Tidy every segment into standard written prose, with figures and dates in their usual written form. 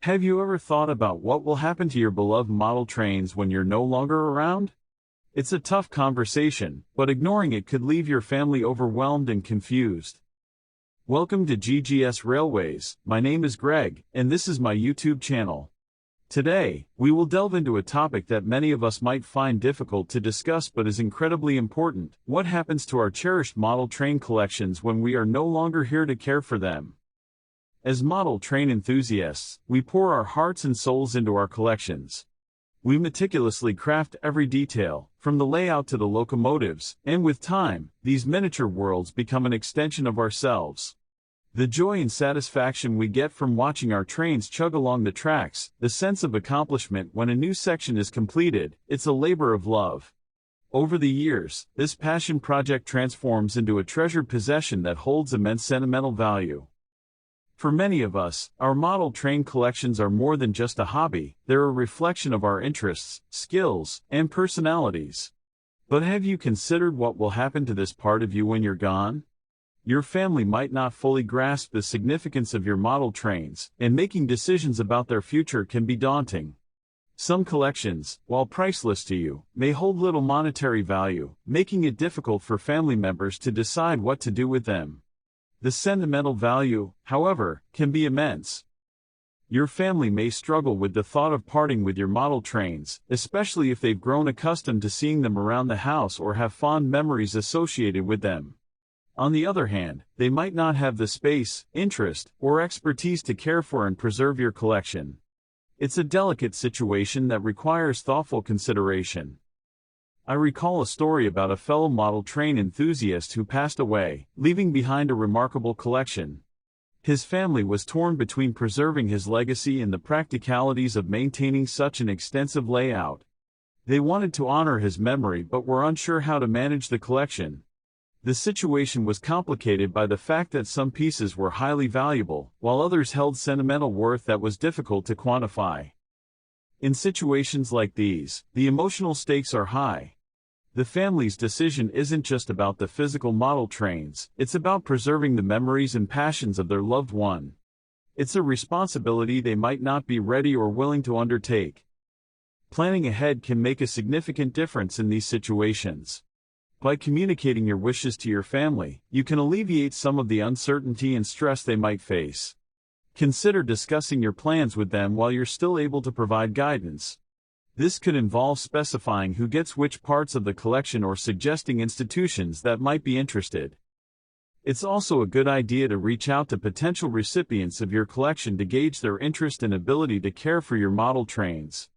Have you ever thought about what will happen to your beloved model trains when you're no longer around? It's a tough conversation, but ignoring it could leave your family overwhelmed and confused. Welcome to GGS Railways. My name is Greg, and this is my YouTube channel. Today, we will delve into a topic that many of us might find difficult to discuss but is incredibly important. What happens to our cherished model train collections when we are no longer here to care for them? As model train enthusiasts, we pour our hearts and souls into our collections. We meticulously craft every detail, from the layout to the locomotives, and with time, these miniature worlds become an extension of ourselves. The joy and satisfaction we get from watching our trains chug along the tracks, the sense of accomplishment when a new section is completed, it's a labor of love. Over the years, this passion project transforms into a treasured possession that holds immense sentimental value. For many of us, our model train collections are more than just a hobby, they're a reflection of our interests, skills, and personalities. But have you considered what will happen to this part of you when you're gone? Your family might not fully grasp the significance of your model trains, and making decisions about their future can be daunting. Some collections, while priceless to you, may hold little monetary value, making it difficult for family members to decide what to do with them. The sentimental value, however, can be immense. Your family may struggle with the thought of parting with your model trains, especially if they've grown accustomed to seeing them around the house or have fond memories associated with them. On the other hand, they might not have the space, interest, or expertise to care for and preserve your collection. It's a delicate situation that requires thoughtful consideration. I recall a story about a fellow model train enthusiast who passed away, leaving behind a remarkable collection. His family was torn between preserving his legacy and the practicalities of maintaining such an extensive layout. They wanted to honor his memory but were unsure how to manage the collection. The situation was complicated by the fact that some pieces were highly valuable, while others held sentimental worth that was difficult to quantify. In situations like these, the emotional stakes are high. The family's decision isn't just about the physical model trains, it's about preserving the memories and passions of their loved one. It's a responsibility they might not be ready or willing to undertake. Planning ahead can make a significant difference in these situations. By communicating your wishes to your family, you can alleviate some of the uncertainty and stress they might face. Consider discussing your plans with them while you're still able to provide guidance. This could involve specifying who gets which parts of the collection or suggesting institutions that might be interested. It's also a good idea to reach out to potential recipients of your collection to gauge their interest and ability to care for your model trains.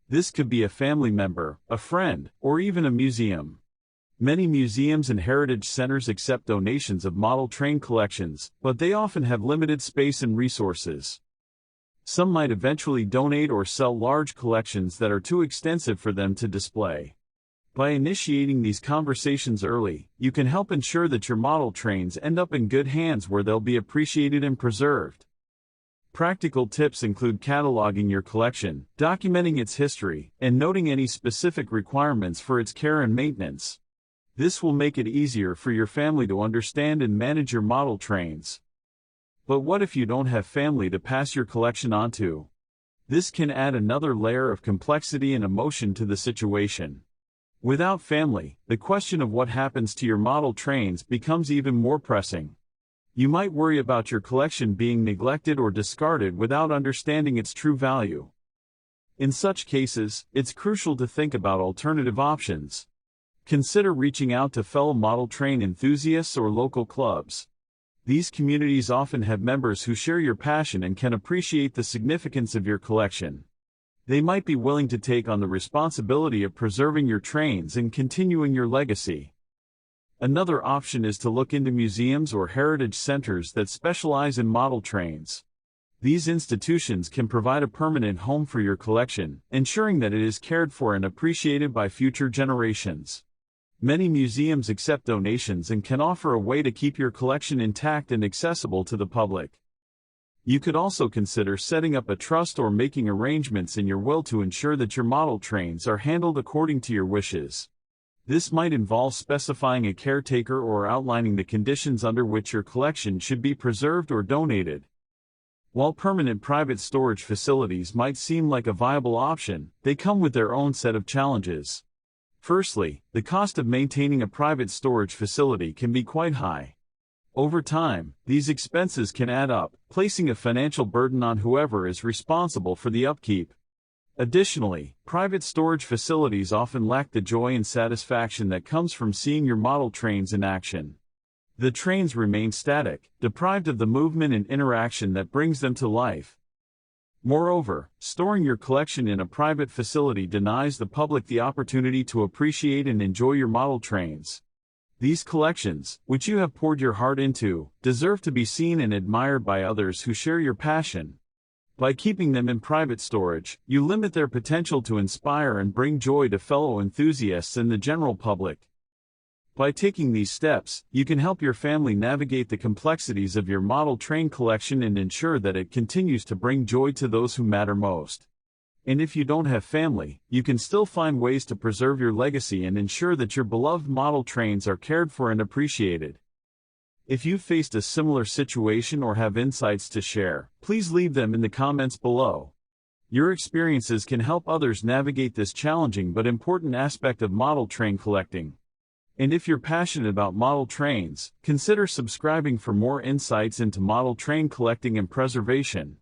This could be a family member, a friend, or even a museum. Many museums and heritage centers accept donations of model train collections, but they often have limited space and resources. Some might eventually donate or sell large collections that are too extensive for them to display. By initiating these conversations early, you can help ensure that your model trains end up in good hands where they'll be appreciated and preserved. Practical tips include cataloging your collection, documenting its history, and noting any specific requirements for its care and maintenance. This will make it easier for your family to understand and manage your model trains. But what if you don't have family to pass your collection on to? This can add another layer of complexity and emotion to the situation. Without family, the question of what happens to your model trains becomes even more pressing. You might worry about your collection being neglected or discarded without understanding its true value. In such cases, it's crucial to think about alternative options. Consider reaching out to fellow model train enthusiasts or local clubs. These communities often have members who share your passion and can appreciate the significance of your collection. They might be willing to take on the responsibility of preserving your trains and continuing your legacy. Another option is to look into museums or heritage centers that specialize in model trains. These institutions can provide a permanent home for your collection, ensuring that it is cared for and appreciated by future generations. Many museums accept donations and can offer a way to keep your collection intact and accessible to the public. You could also consider setting up a trust or making arrangements in your will to ensure that your model trains are handled according to your wishes. This might involve specifying a caretaker or outlining the conditions under which your collection should be preserved or donated. While permanent private storage facilities might seem like a viable option, they come with their own set of challenges. Firstly, the cost of maintaining a private storage facility can be quite high. Over time, these expenses can add up, placing a financial burden on whoever is responsible for the upkeep. Additionally, private storage facilities often lack the joy and satisfaction that comes from seeing your model trains in action. The trains remain static, deprived of the movement and interaction that brings them to life. Moreover, storing your collection in a private facility denies the public the opportunity to appreciate and enjoy your model trains. These collections, which you have poured your heart into, deserve to be seen and admired by others who share your passion. By keeping them in private storage, you limit their potential to inspire and bring joy to fellow enthusiasts and the general public. By taking these steps, you can help your family navigate the complexities of your model train collection and ensure that it continues to bring joy to those who matter most. And if you don't have family, you can still find ways to preserve your legacy and ensure that your beloved model trains are cared for and appreciated. If you've faced a similar situation or have insights to share, please leave them in the comments below. Your experiences can help others navigate this challenging but important aspect of model train collecting. And if you're passionate about model trains, consider subscribing for more insights into model train collecting and preservation.